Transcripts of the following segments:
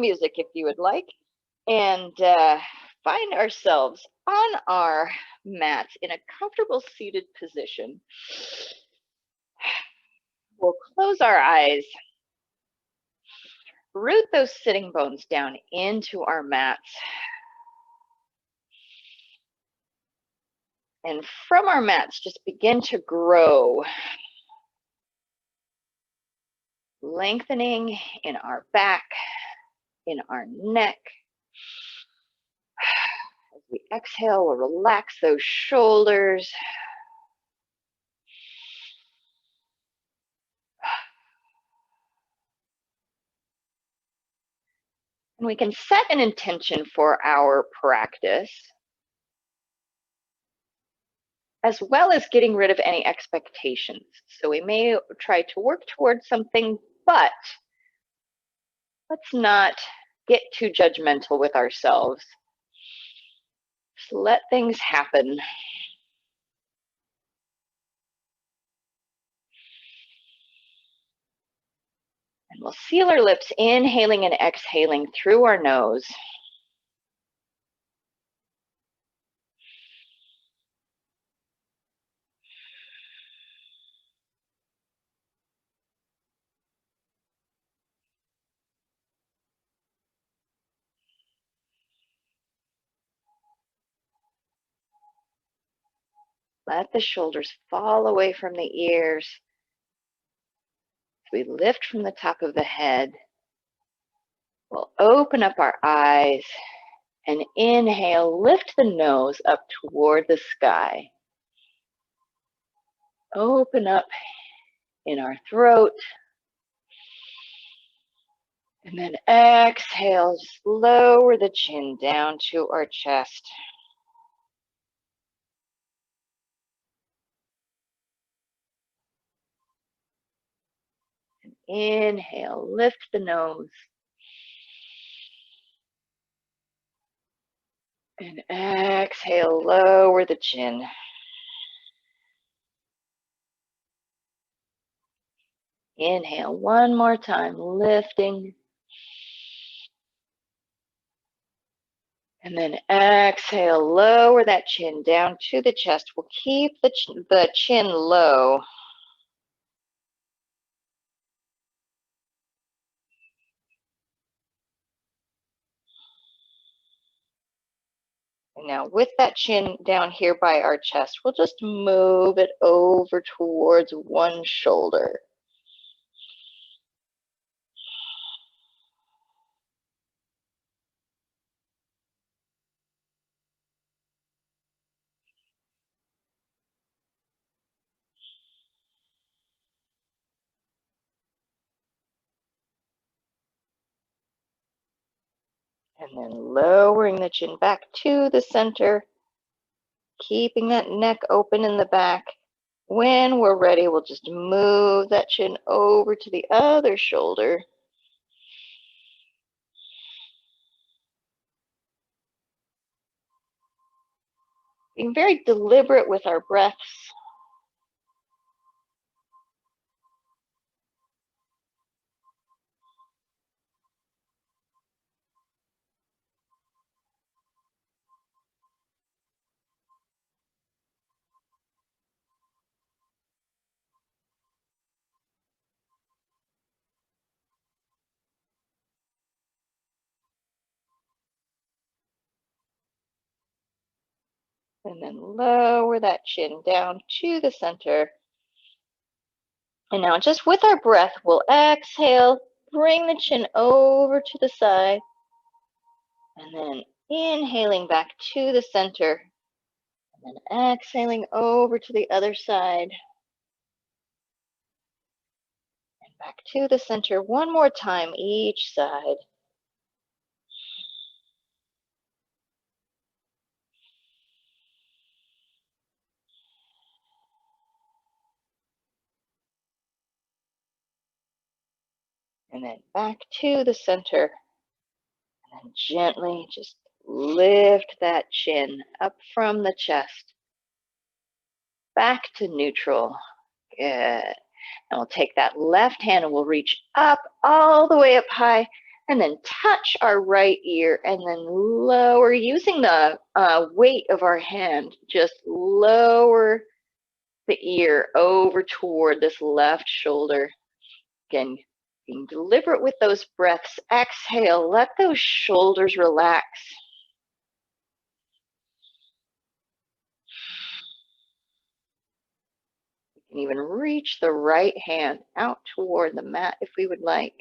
music if you would like, and find ourselves on our mats in a comfortable seated position. We'll close our eyes, root those sitting bones down into our mats. And from our mats, just begin to grow, lengthening in our back, in our neck. As we exhale, we'll relax those shoulders. And we can set an intention for our practice, as well as getting rid of any expectations. So we may try to work towards something, but let's not get too judgmental with ourselves. Just let things happen. And we'll seal our lips, inhaling and exhaling through our nose. Let the shoulders fall away from the ears. We lift from the top of the head. We'll open up our eyes and inhale, lift the nose up toward the sky. Open up in our throat. And then exhale, just lower the chin down to our chest. And inhale, lift the nose. And exhale, lower the chin. Inhale one more time, lifting. And then exhale, lower that chin down to the chest. We'll keep the chin low. And now with that chin down here by our chest, we'll just move it over towards one shoulder. And then lowering the chin back to the center, keeping that neck open in the back. When we're ready, we'll just move that chin over to the other shoulder. Being very deliberate with our breaths. And then lower that chin down to the center. And now just with our breath, we'll exhale, bring the chin over to the side. And then inhaling back to the center. And then exhaling over to the other side. And back to the center one more time each side. And then back to the center. And then gently just lift that chin up from the chest. Back to neutral. Good. And we'll take that left hand and we'll reach up all the way up high And then touch our right ear and then lower, using the weight of our hand, just lower the ear over toward this left shoulder. Again, being deliberate with those breaths. Exhale, let those shoulders relax. You can even reach the right hand out toward the mat if we would like.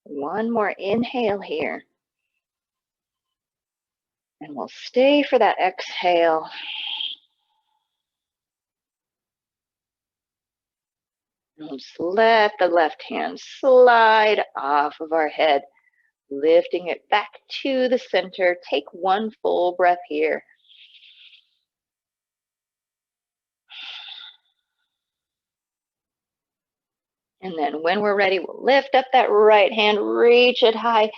One more inhale here. And we'll stay for that exhale. And we'll just let the left hand slide off of our head, lifting it back to the center. Take one full breath here. And then when we're ready, we'll lift up that right hand, reach it high,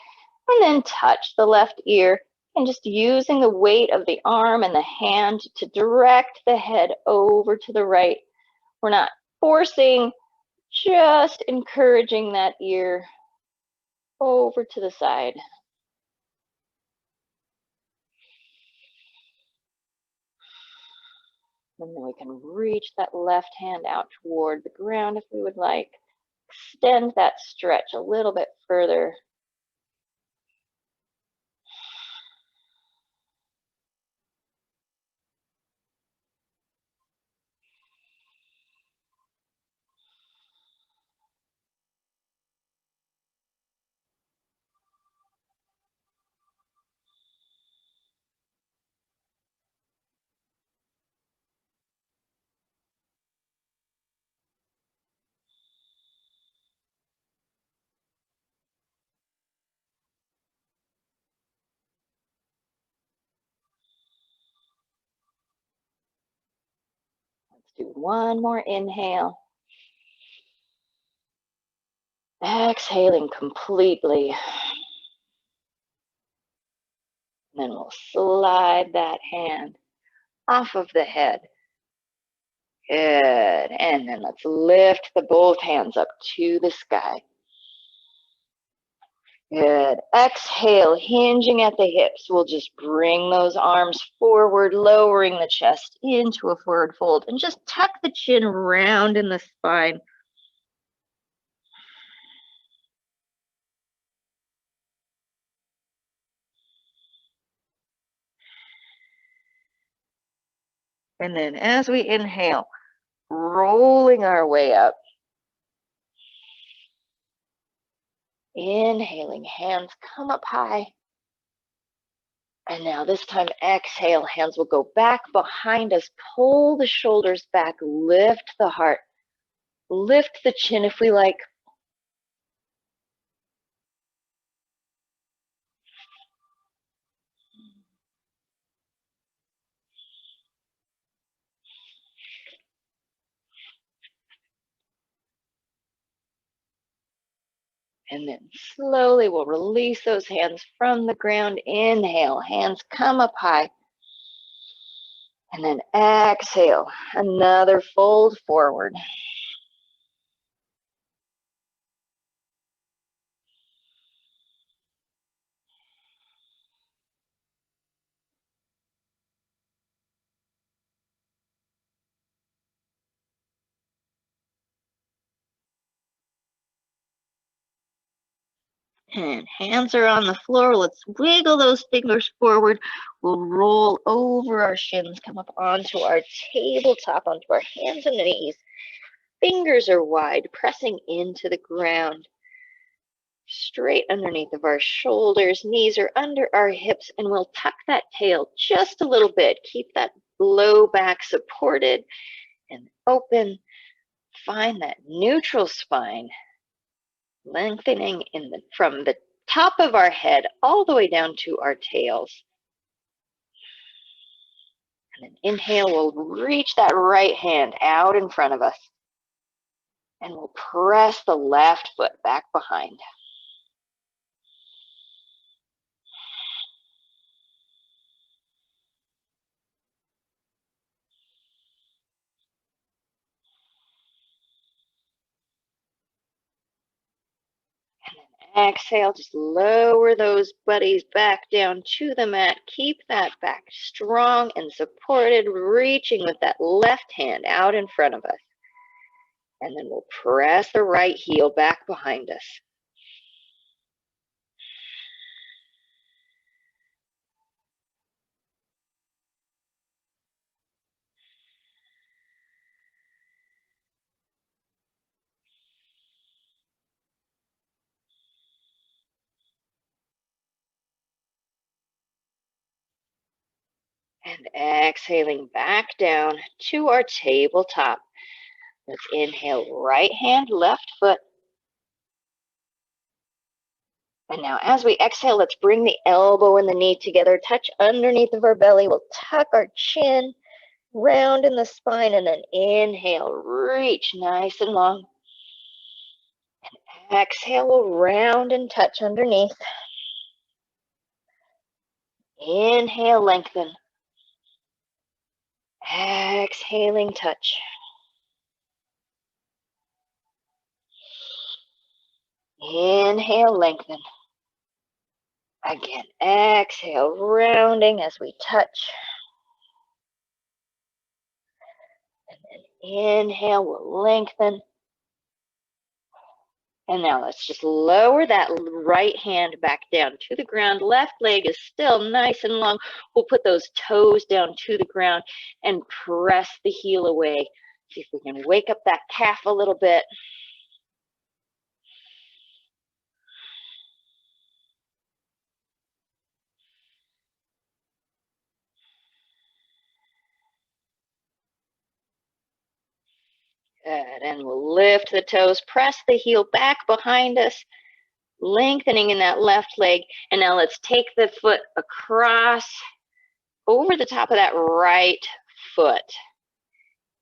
and then touch the left ear. And just using the weight of the arm and the hand to direct the head over to the right. We're not forcing, just encouraging that ear over to the side. And then we can reach that left hand out toward the ground if we would like. Extend that stretch a little bit further. Let's do one more inhale. Exhaling completely. And then we'll slide that hand off of the head. Good. And then let's lift the both hands up to the sky. Good. Exhale, hinging at the hips. We'll just bring those arms forward, lowering the chest into a forward fold, and just tuck the chin round in the spine. And then as we inhale, rolling our way up. Inhaling, hands come up high. And now this time, exhale, hands will go back behind us. Pull the shoulders back, lift the heart, lift the chin if we like. And then slowly we'll release those hands from the ground. Inhale, hands come up high. And then exhale, another fold forward. And hands are on the floor. Let's wiggle those fingers forward. We'll roll over our shins, come up onto our tabletop, onto our hands and knees. Fingers are wide, pressing into the ground. Straight underneath of our shoulders, knees are under our hips, and we'll tuck that tail just a little bit. Keep that low back supported and open. Find that neutral spine, lengthening from the top of our head all the way down to our tails. And then inhale, we'll reach that right hand out in front of us. And we'll press the left foot back behind. Exhale, just lower those buddies back down to the mat. Keep that back strong and supported, reaching with that left hand out in front of us. And then we'll press the right heel back behind us. And exhaling back down to our tabletop. Let's inhale, right hand, left foot. And now as we exhale, let's bring the elbow and the knee together, touch underneath of our belly. We'll tuck our chin, round in the spine, and then inhale, reach nice and long. And exhale, we'll round and touch underneath. Inhale, lengthen. Exhaling, touch. Inhale, lengthen. Again, exhale, rounding as we touch. And then inhale, we'll lengthen. And now let's just lower that right hand back down to the ground. Left leg is still nice and long. We'll put those toes down to the ground and press the heel away. See if we can wake up that calf a little bit. Good, and we'll lift the toes, press the heel back behind us, lengthening in that left leg. And now let's take the foot across over the top of that right foot.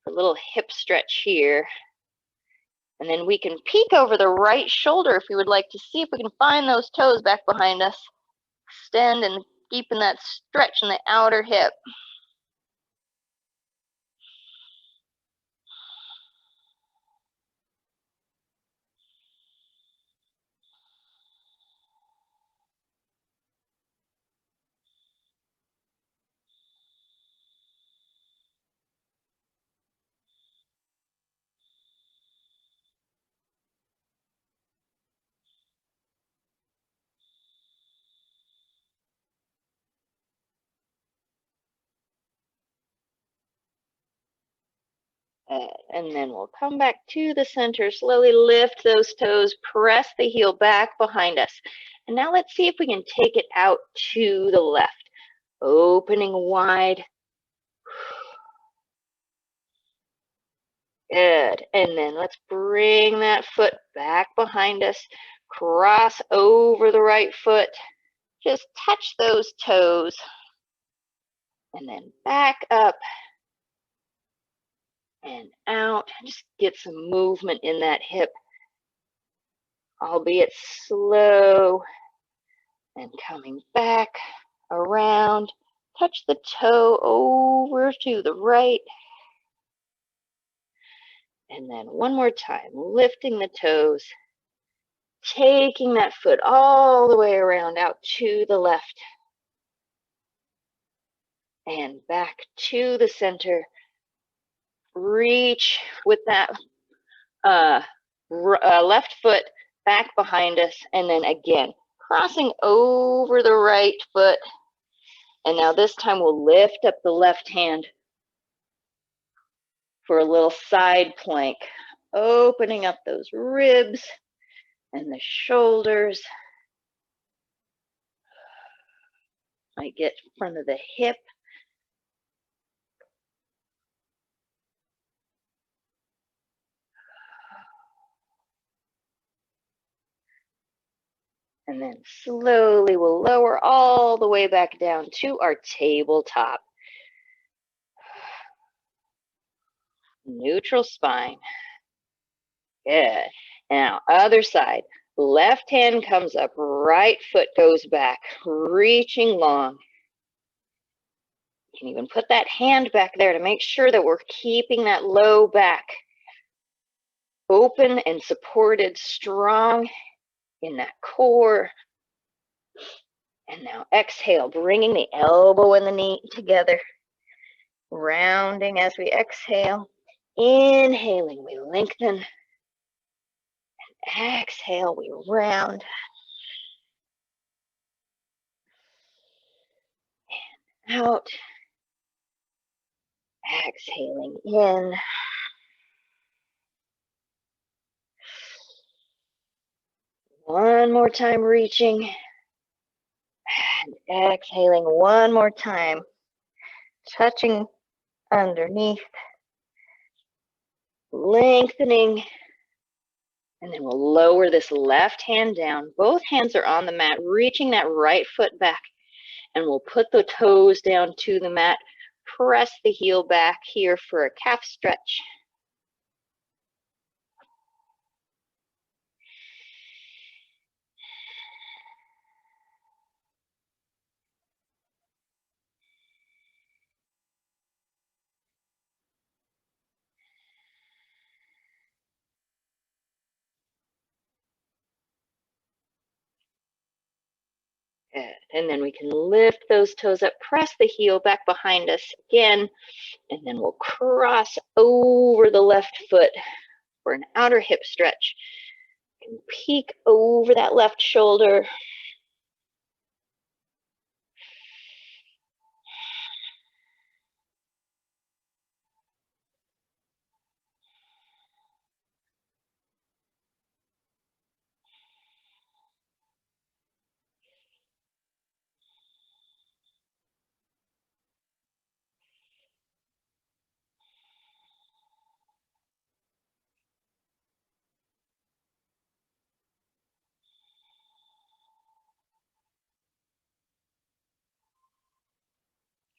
A little hip stretch here. And then we can peek over the right shoulder if we would like to see if we can find those toes back behind us. Extend and deepen that stretch in the outer hip. And then we'll come back to the center, slowly lift those toes, press the heel back behind us. And now let's see if we can take it out to the left, opening wide. Good. And then let's bring that foot back behind us, cross over the right foot, just touch those toes, and then back up and out. Just get some movement in that hip, albeit slow, and coming back around. Touch the toe over to the right. And then one more time, lifting the toes, taking that foot all the way around out to the left. And back to the center. Reach with that left foot back behind us. And then again, crossing over the right foot. And now this time we'll lift up the left hand for a little side plank, opening up those ribs and the shoulders. Might get in front of the hip. And then slowly we'll lower all the way back down to our tabletop. Neutral spine. Good. Now, other side. Left hand comes up, right foot goes back, reaching long. You can even put that hand back there to make sure that we're keeping that low back open and supported, strong in that core. And now exhale, bringing the elbow and the knee together, rounding as we exhale. Inhaling, we lengthen. Exhale, we round. And out. Exhaling in. One more time, reaching. And exhaling one more time. Touching underneath. Lengthening. And then we'll lower this left hand down. Both hands are on the mat, reaching that right foot back. And we'll put the toes down to the mat. Press the heel back here for a calf stretch. Good. And then we can lift those toes up, press the heel back behind us again, and then we'll cross over the left foot for an outer hip stretch. And peek over that left shoulder.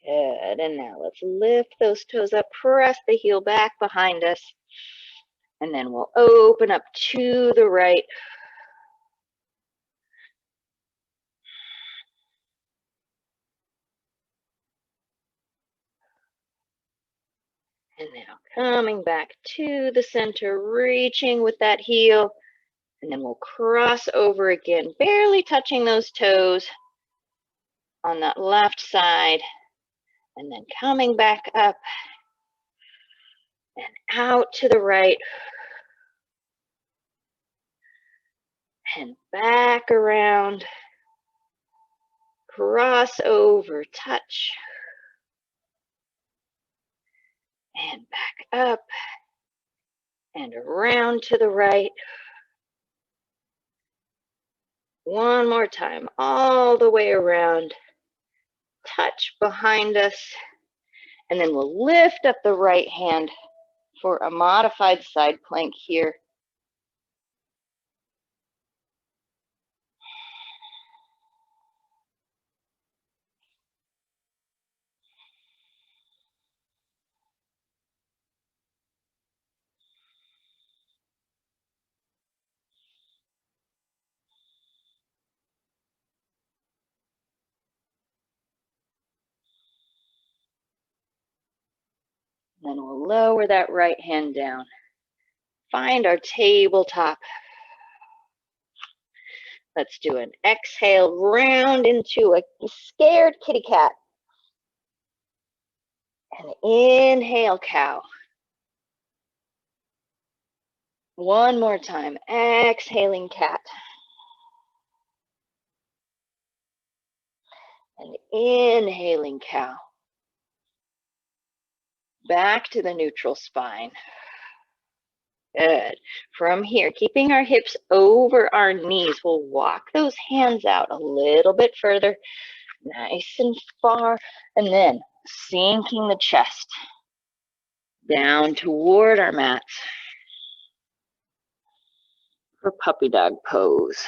Good. And now let's lift those toes up, press the heel back behind us, and then we'll open up to the right. And now coming back to the center, reaching with that heel, and then we'll cross over again, barely touching those toes on that left side, and then coming back up and out to the right, and back around, cross over, touch, and back up, and around to the right. One more time, all the way around, touch behind us, and then we'll lift up the right hand for a modified side plank here. Then we'll lower that right hand down. Find our tabletop. Let's do an exhale, round into a scared kitty cat. And inhale, cow. One more time, exhaling, cat. And inhaling, cow. Back to the neutral spine. Good. From here, keeping our hips over our knees, we'll walk those hands out a little bit further, nice and far, and then sinking the chest down toward our mats for puppy dog pose.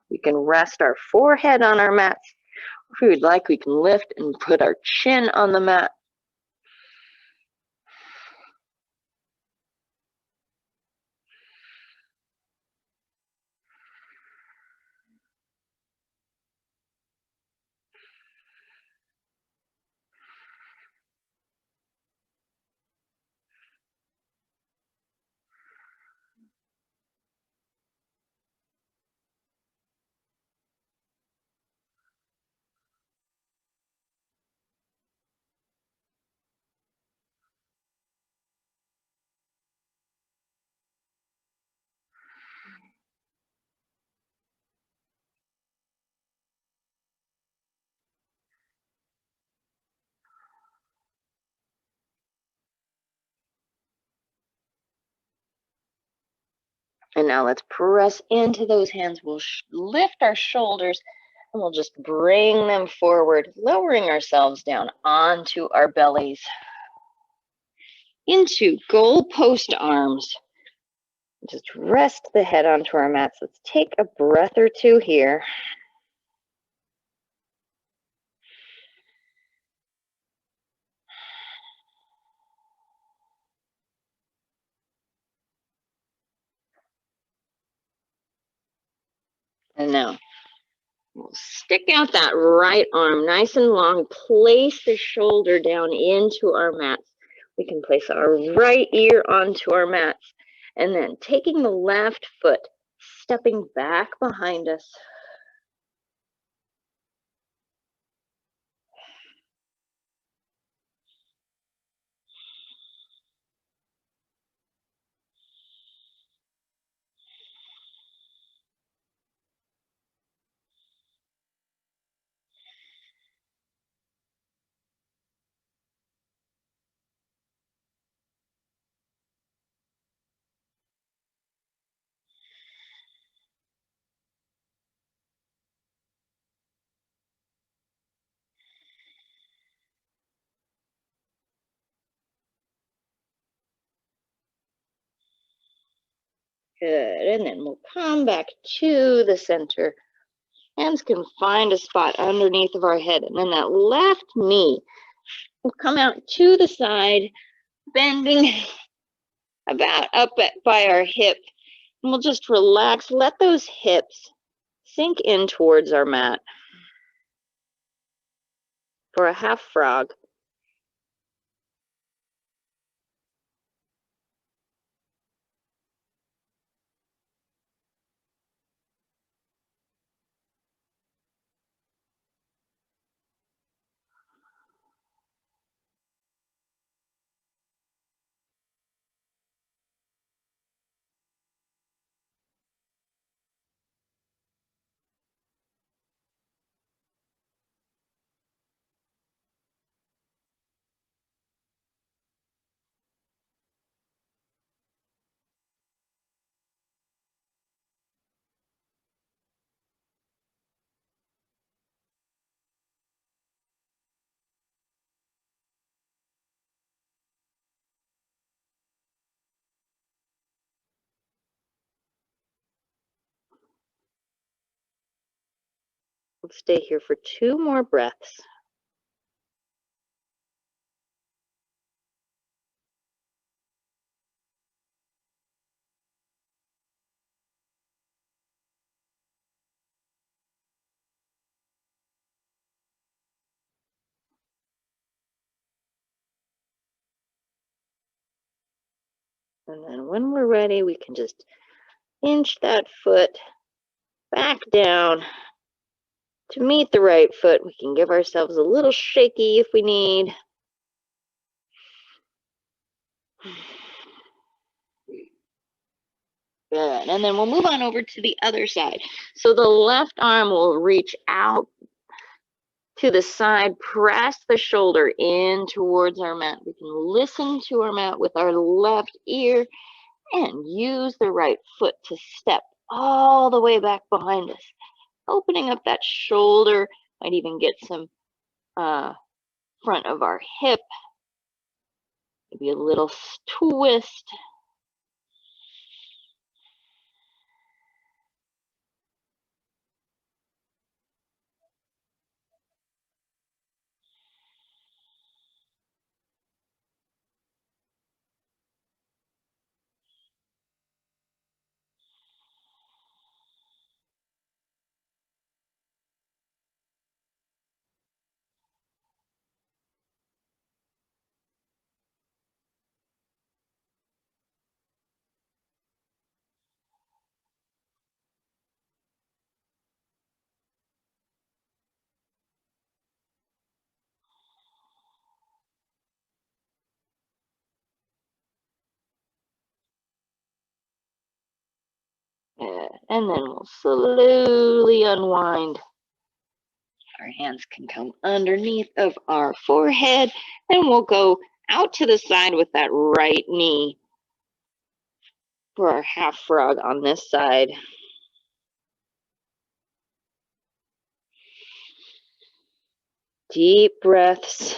We can rest our forehead on our mats. If we would like, we can lift and put our chin on the mat. And now let's press into those hands. We'll lift our shoulders and we'll just bring them forward, lowering ourselves down onto our bellies. Into goalpost arms. Just rest the head onto our mats. Let's take a breath or two here. And now we'll stick out that right arm nice and long. Place the shoulder down into our mats. We can place our right ear onto our mats. And then taking the left foot, stepping back behind us. Good, and then we'll come back to the center. Hands can find a spot underneath of our head, and then that left knee will come out to the side, bending about up by our hip. And we'll just relax, let those hips sink in towards our mat for a half frog. We'll stay here for 2 more breaths. And then when we're ready, we can just inch that foot back down to meet the right foot. We can give ourselves a little shaky if we need. Good, and then we'll move on over to the other side. So the left arm will reach out to the side, press the shoulder in towards our mat. We can listen to our mat with our left ear and use the right foot to step all the way back behind us. Opening up that shoulder, might even get some front of our hip, maybe a little twist. And then we'll slowly unwind. Our hands can come underneath of our forehead, and we'll go out to the side with that right knee. for our half frog on this side. Deep breaths.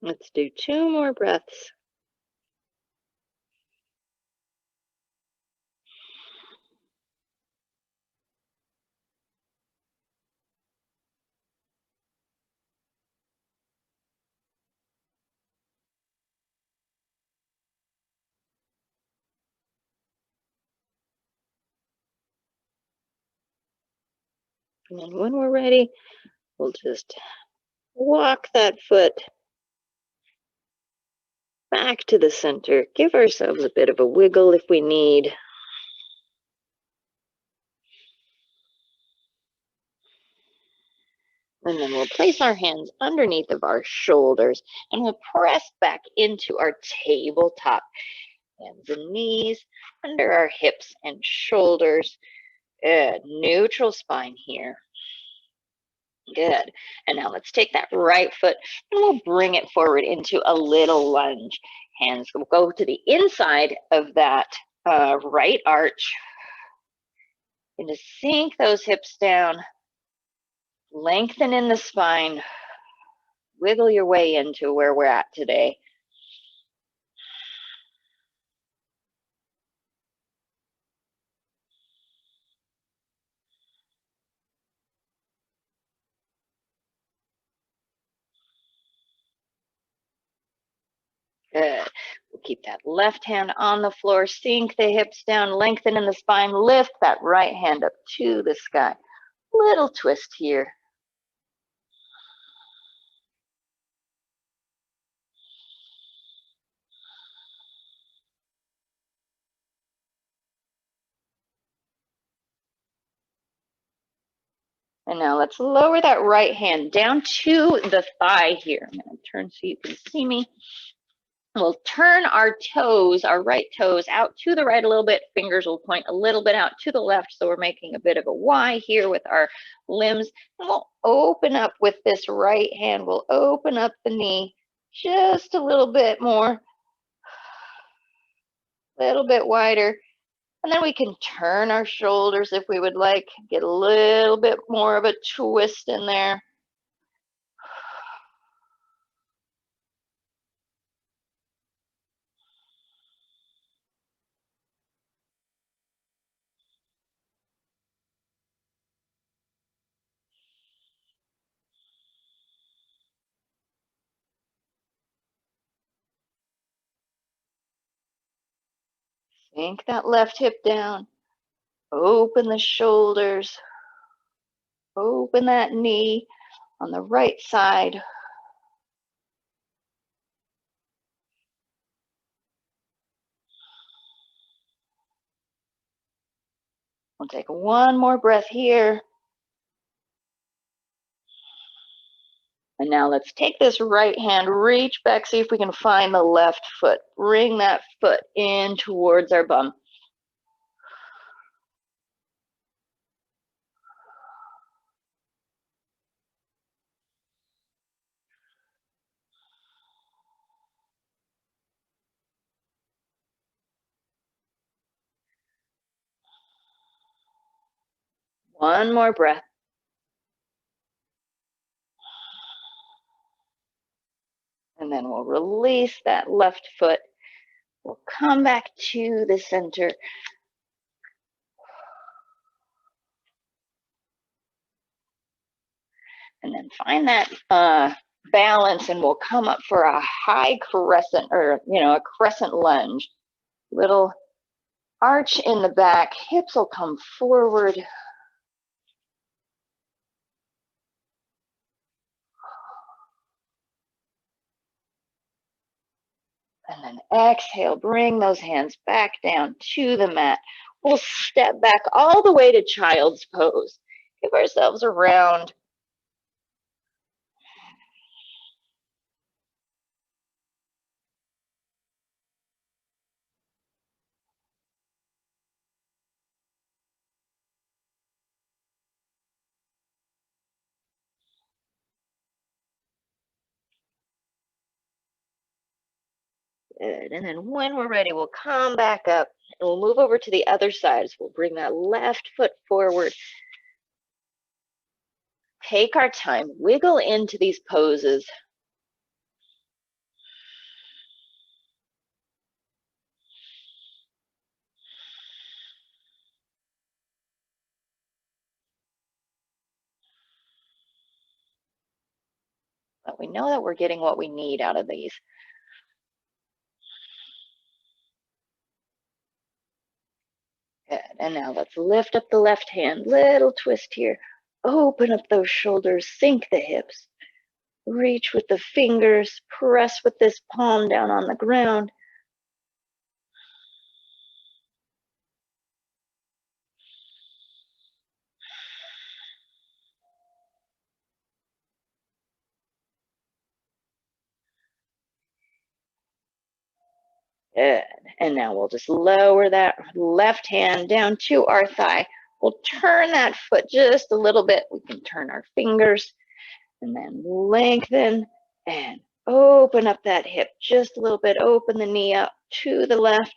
Let's do 2 more breaths. And then when we're ready, we'll just walk that foot back to the center. Give ourselves a bit of a wiggle if we need. And then we'll place our hands underneath of our shoulders and we'll press back into our tabletop. Hands and knees under our hips and shoulders. Good. Neutral spine here. Good. And now let's take that right foot and we'll bring it forward into a little lunge. Hands will go to the inside of that right arch. And to sink those hips down, lengthen in the spine, wiggle your way into where we're at today. Good. We'll keep that left hand on the floor, sink the hips down, lengthen in the spine, lift that right hand up to the sky. Little twist here. And now let's lower that right hand down to the thigh here. I'm going to turn so you can see me. We'll turn our toes, our right toes, out to the right a little bit. Fingers will point a little bit out to the left, so we're making a bit of a Y here with our limbs. And we'll open up with this right hand. We'll open up the knee just a little bit more, a little bit wider. And then we can turn our shoulders if we would like, get a little bit more of a twist in there. Sink that left hip down. Open the shoulders. Open that knee on the right side. We'll take one more breath here. And And now let's take this right hand, reach back, see if we can find the left foot. Bring that foot in towards our bum. One more breath. And then we'll release that left foot. We'll come back to the center. And then find that balance, and we'll come up for a high crescent, or a crescent lunge. Little arch in the back, hips will come forward. And then exhale, bring those hands back down to the mat. We'll step back all the way to child's pose. Give ourselves a round. Good. And then when we're ready, we'll come back up and we'll move over to the other side. So we'll bring that left foot forward. Take our time, wiggle into these poses. But we know that we're getting what we need out of these. Good. And now let's lift up the left hand, little twist here. Open up those shoulders, sink the hips. Reach with the fingers, press with this palm down on the ground. Good. And now we'll just lower that left hand down to our thigh. We'll turn that foot just a little bit. We can turn our fingers and then lengthen and open up that hip just a little bit. Open the knee up to the left.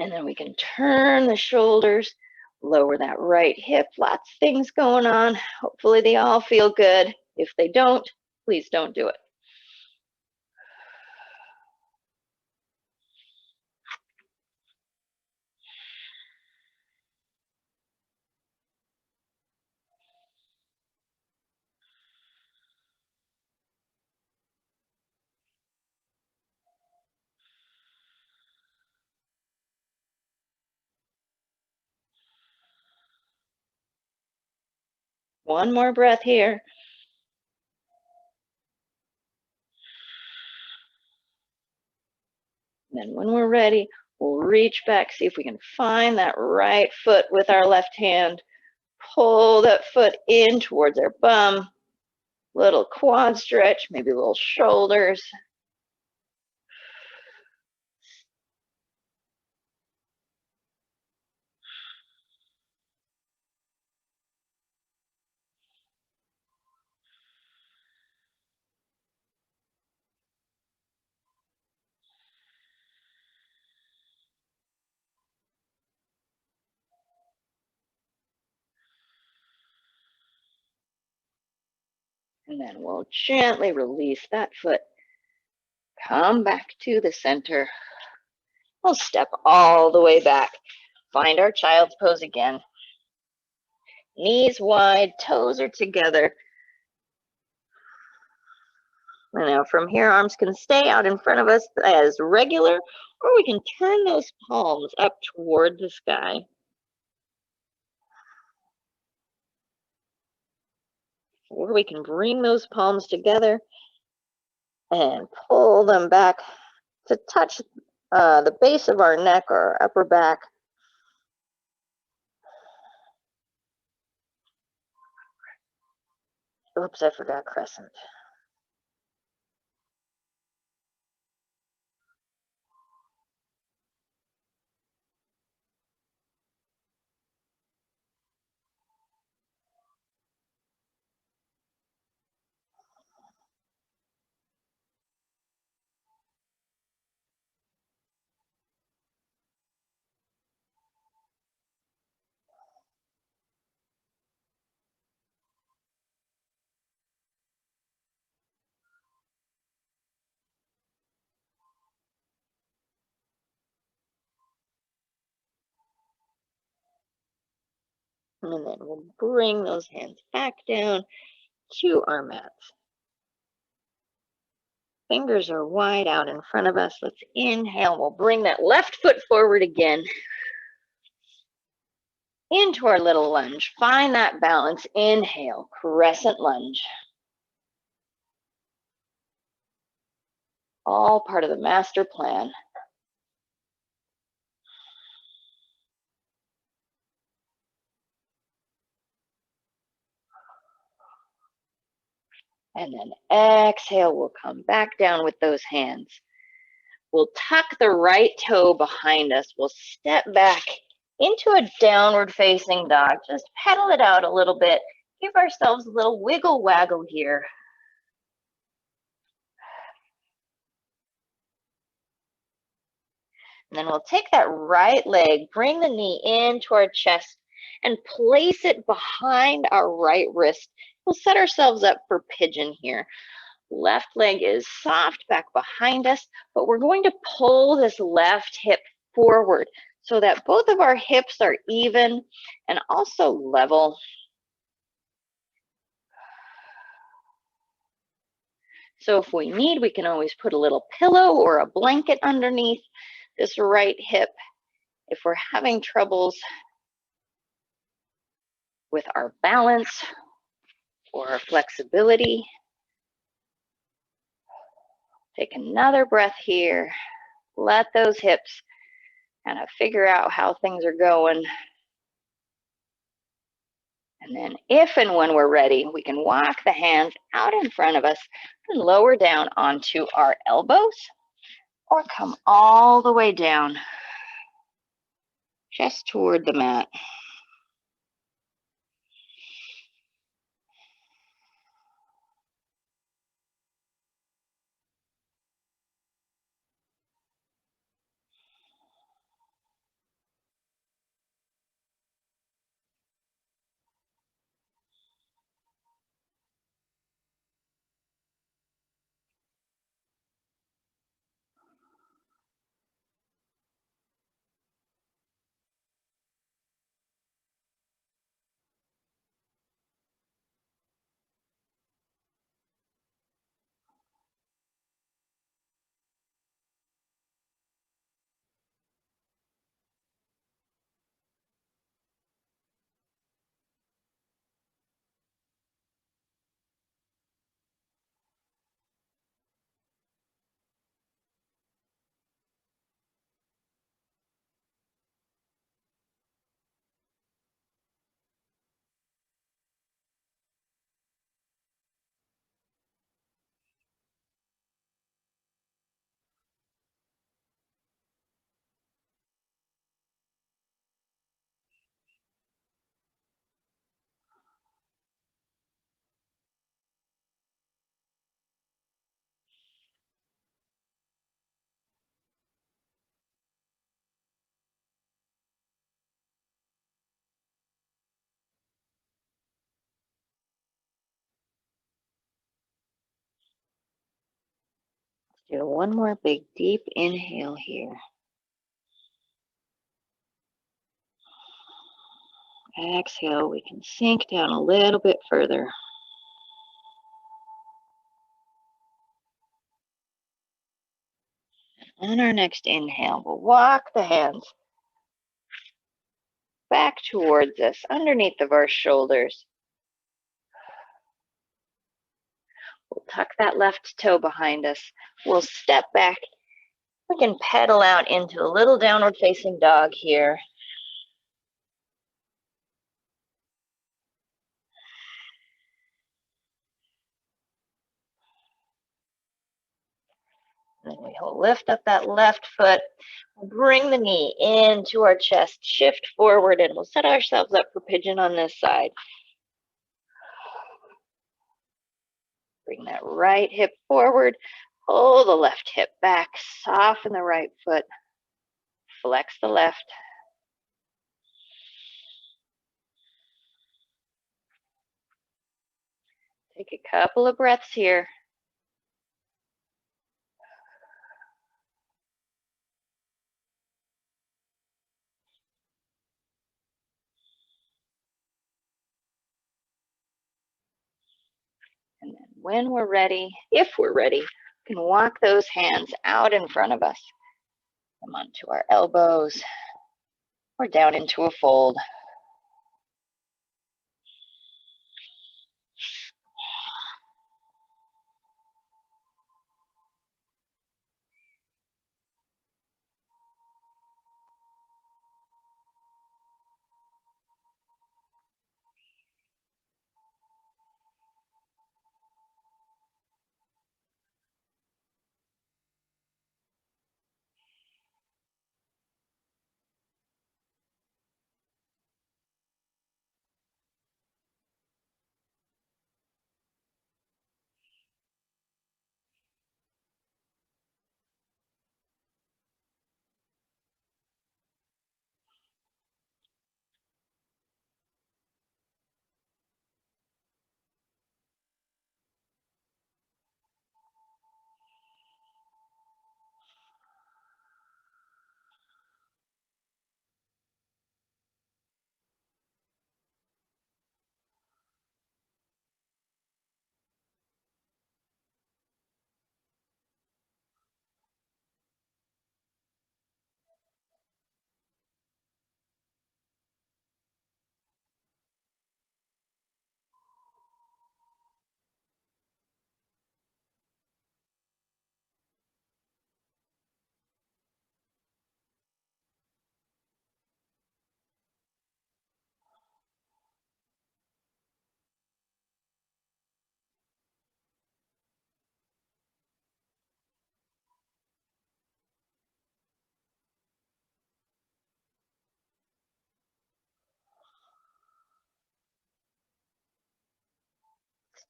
And then we can turn the shoulders, lower that right hip. Lots of things going on. Hopefully they all feel good. If they don't, please don't do it. One more breath here. And then when we're ready, we'll reach back, see if we can find that right foot with our left hand. Pull that foot in towards our bum. Little quad stretch, maybe little shoulders. And then we'll gently release that foot. Come back to the center. We'll step all the way back. Find our child's pose again. Knees wide, toes are together. And now from here, arms can stay out in front of us as regular, or we can turn those palms up toward the sky. Or we can bring those palms together and pull them back to touch the base of our neck or our upper back. Oops, I forgot crescent. And then we'll bring those hands back down to our mats. Fingers are wide out in front of us. Let's inhale. We'll bring that left foot forward again into our little lunge. Find that balance. Inhale, crescent lunge. All part of the master plan. And then exhale, we'll come back down with those hands. We'll tuck the right toe behind us. We'll step back into a downward facing dog. Just pedal it out a little bit. Give ourselves a little wiggle waggle here. And then we'll take that right leg, bring the knee into our chest, and place it behind our right wrist. We'll set ourselves up for pigeon here. Left leg is soft back behind us, but we're going to pull this left hip forward so that both of our hips are even and also level. So if we need, we can always put a little pillow or a blanket underneath this right hip. If we're having troubles with our balance or our flexibility, take another breath here. Let those hips kind of figure out how things are going. And then if and when we're ready, we can walk the hands out in front of us and lower down onto our elbows or come all the way down just toward the mat. Let's do one more big deep inhale here. Exhale, we can sink down a little bit further. On our next inhale, we'll walk the hands back towards us, underneath of our shoulders. We'll tuck that left toe behind us. We'll step back. We can pedal out into a little downward facing dog here. And then we'll lift up that left foot, bring the knee into our chest, shift forward, and we'll set ourselves up for pigeon on this side. Bring that right hip forward, pull the left hip back, soften the right foot, flex the left. Take a couple of breaths here. And then when we're ready, if we're ready, we can walk those hands out in front of us. Come onto our elbows or down into a fold.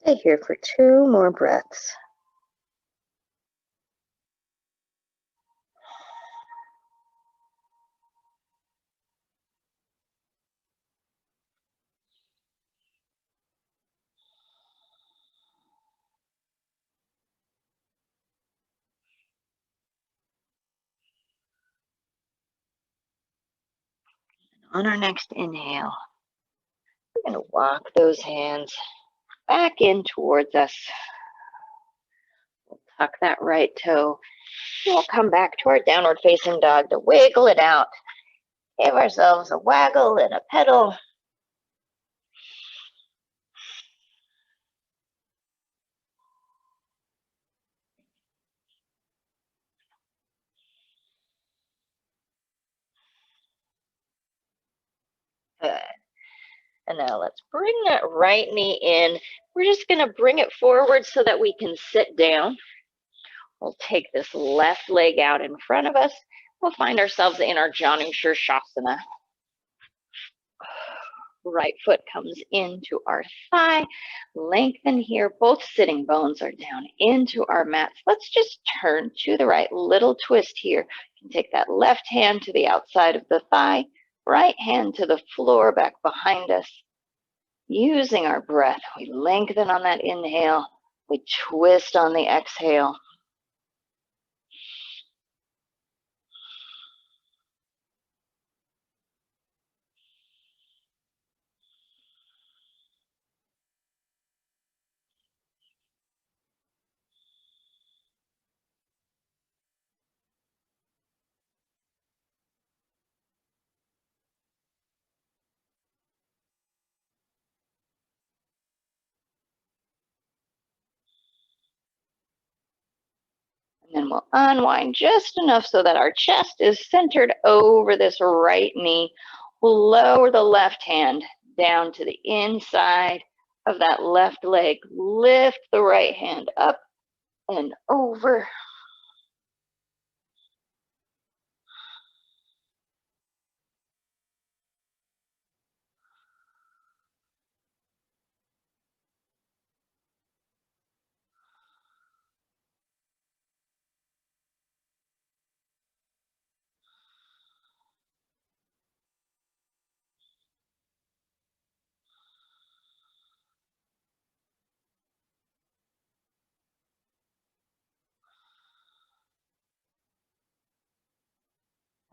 Stay here for 2 more breaths. On our next inhale, we're going to walk those hands back in towards us. We'll tuck that right toe. We'll come back to our downward facing dog to wiggle it out. Give ourselves a waggle and a pedal. Good. And now let's bring that right knee in. We're just going to bring it forward so that we can sit down. We'll take this left leg out in front of us. We'll find ourselves in our Janu Shirshasana. Right foot comes into our thigh. Lengthen here. Both sitting bones are down into our mats. Let's just turn to the right. Little twist here. You can take that left hand to the outside of the thigh. Right hand to the floor back behind us. Using our breath, we lengthen on that inhale. We twist on the exhale. And then we'll unwind just enough so that our chest is centered over this right knee. We'll lower the left hand down to the inside of that left leg. Lift the right hand up and over.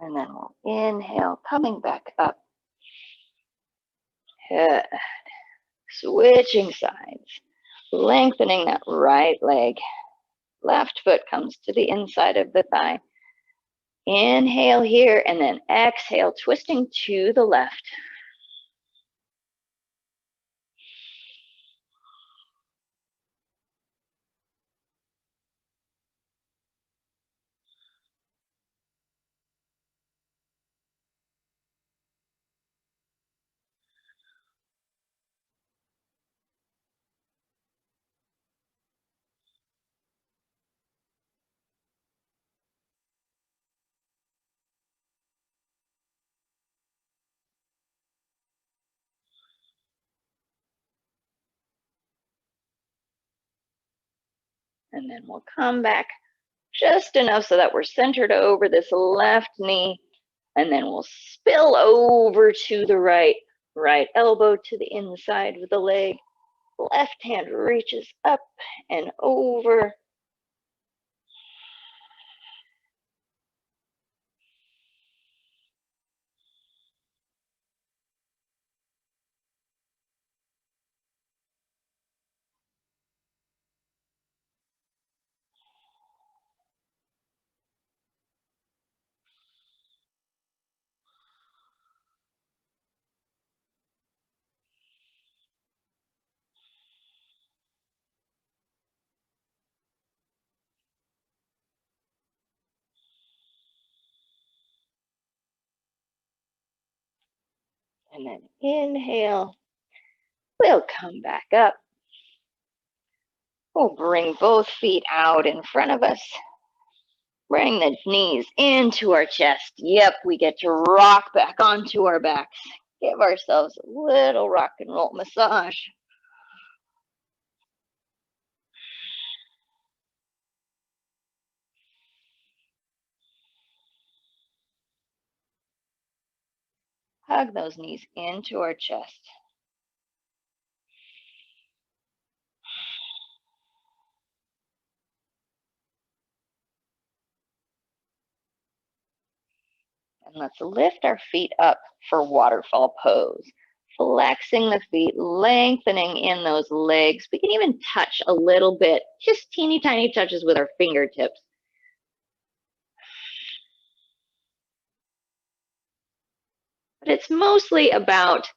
And then we'll inhale, coming back up. Good. Switching sides, lengthening that right leg. Left foot comes to the inside of the thigh. Inhale here, and then exhale, twisting to the left. And then we'll come back just enough so that we're centered over this left knee. And then we'll spill over to the right. Right elbow to the inside of the leg. Left hand reaches up and over. And then inhale. We'll come back up. We'll bring both feet out in front of us. Bring the knees into our chest. Yep, we get to rock back onto our backs. Give ourselves a little rock and roll massage. Hug those knees into our chest. And let's lift our feet up for waterfall pose. Flexing the feet, lengthening in those legs. We can even touch a little bit, just teeny tiny touches with our fingertips. But it's mostly about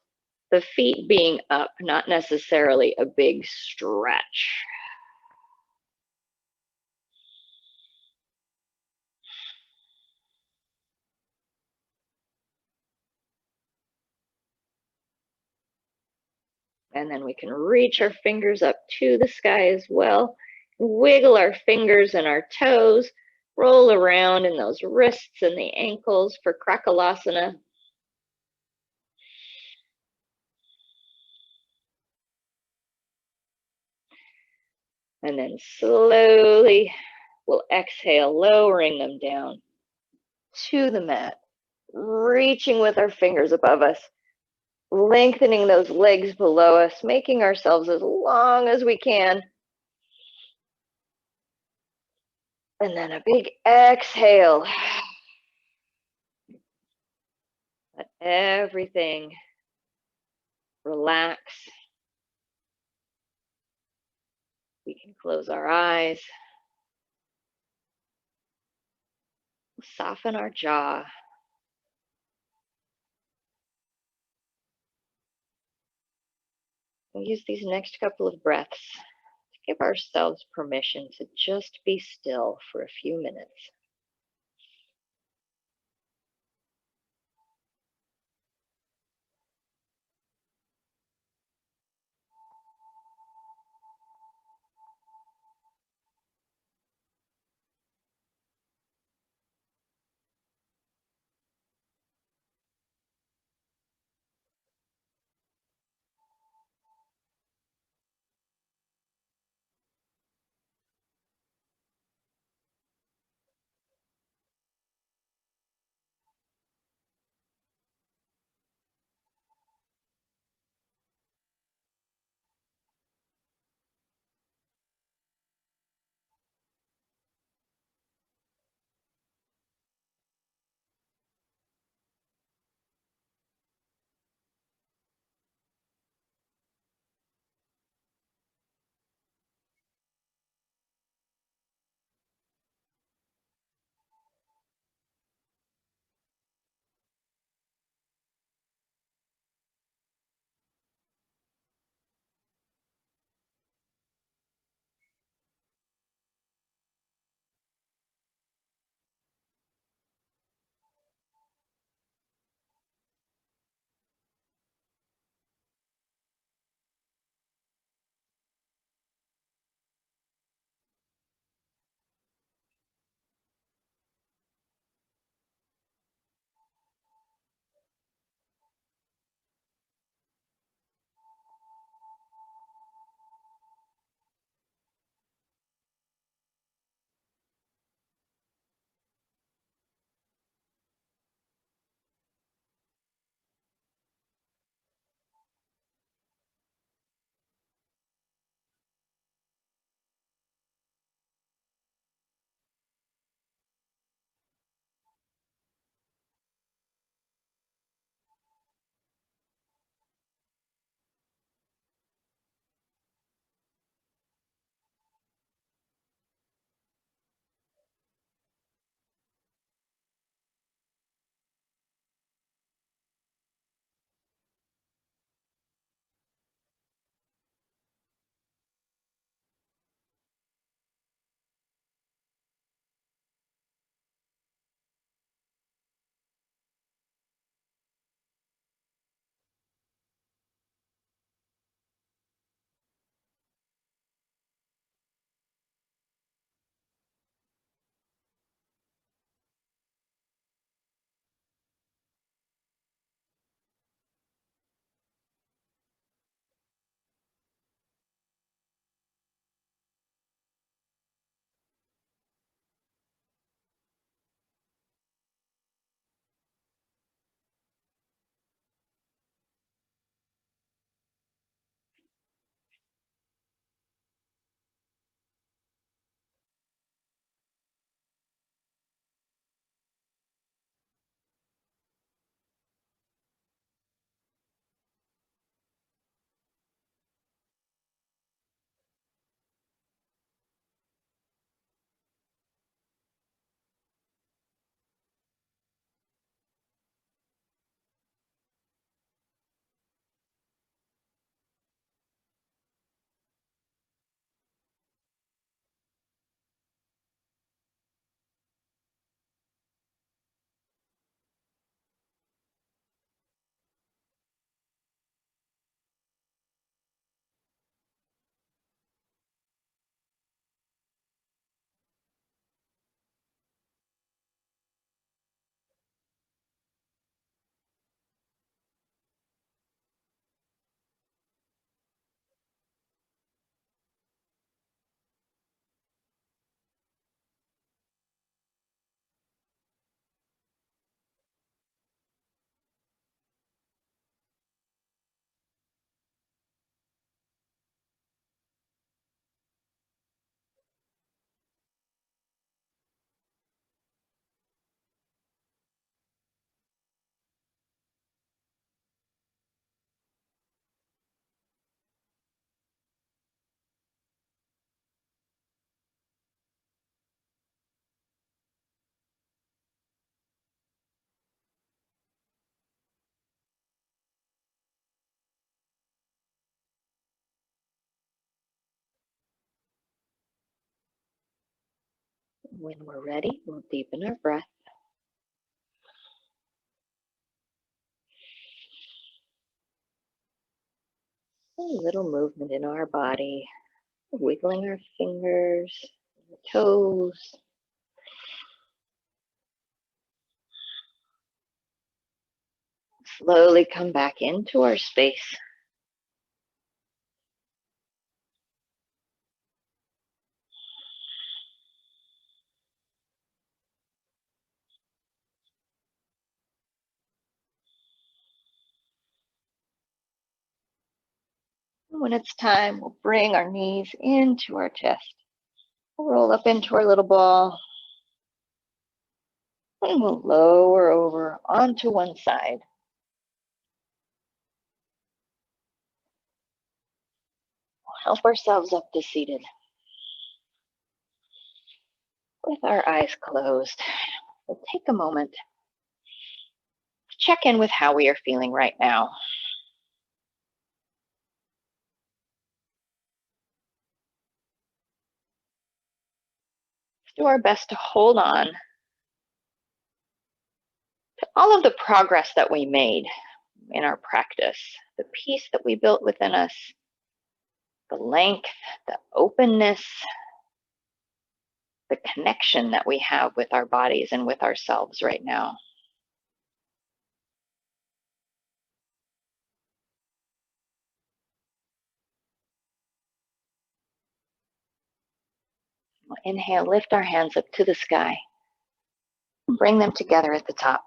the feet being up, not necessarily a big stretch. And then we can reach our fingers up to the sky as well. Wiggle our fingers and our toes. Roll around in those wrists and the ankles for Krakalasana. And then slowly we'll exhale, lowering them down to the mat. Reaching with our fingers above us. Lengthening those legs below us, making ourselves as long as we can. And then a big exhale. Let everything relax. We can close our eyes. Soften our jaw. We'll use these next couple of breaths to give ourselves permission to just be still for a few minutes. When we're ready, we'll deepen our breath. A little movement in our body, wiggling our fingers, toes. Slowly come back into our space. When it's time, we'll bring our knees into our chest. We'll roll up into our little ball. And we'll lower over onto one side. We'll help ourselves up to seated. With our eyes closed, we'll take a moment to check in with how we are feeling right now. Do our best to hold on to all of the progress that we made in our practice, the peace that we built within us, the length, the openness, the connection that we have with our bodies and with ourselves right now. We'll inhale, lift our hands up to the sky, and bring them together at the top.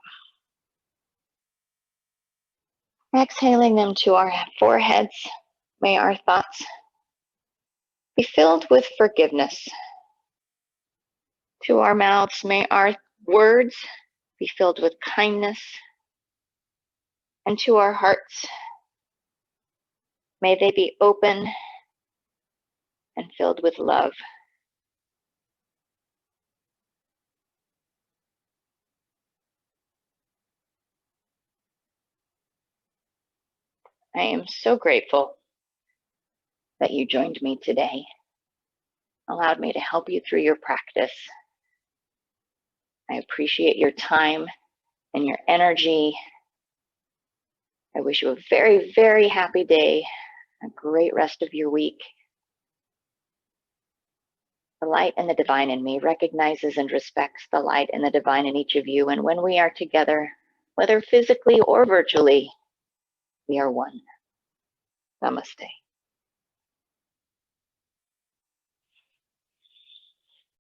Exhaling them to our foreheads, may our thoughts be filled with forgiveness. To our mouths, may our words be filled with kindness. And to our hearts, may they be open and filled with love. I am so grateful that you joined me today, allowed me to help you through your practice. I appreciate your time and your energy. I wish you a very, very happy day, a great rest of your week. The light and the divine in me recognizes and respects the light and the divine in each of you. And when we are together, whether physically or virtually, we are one. Namaste.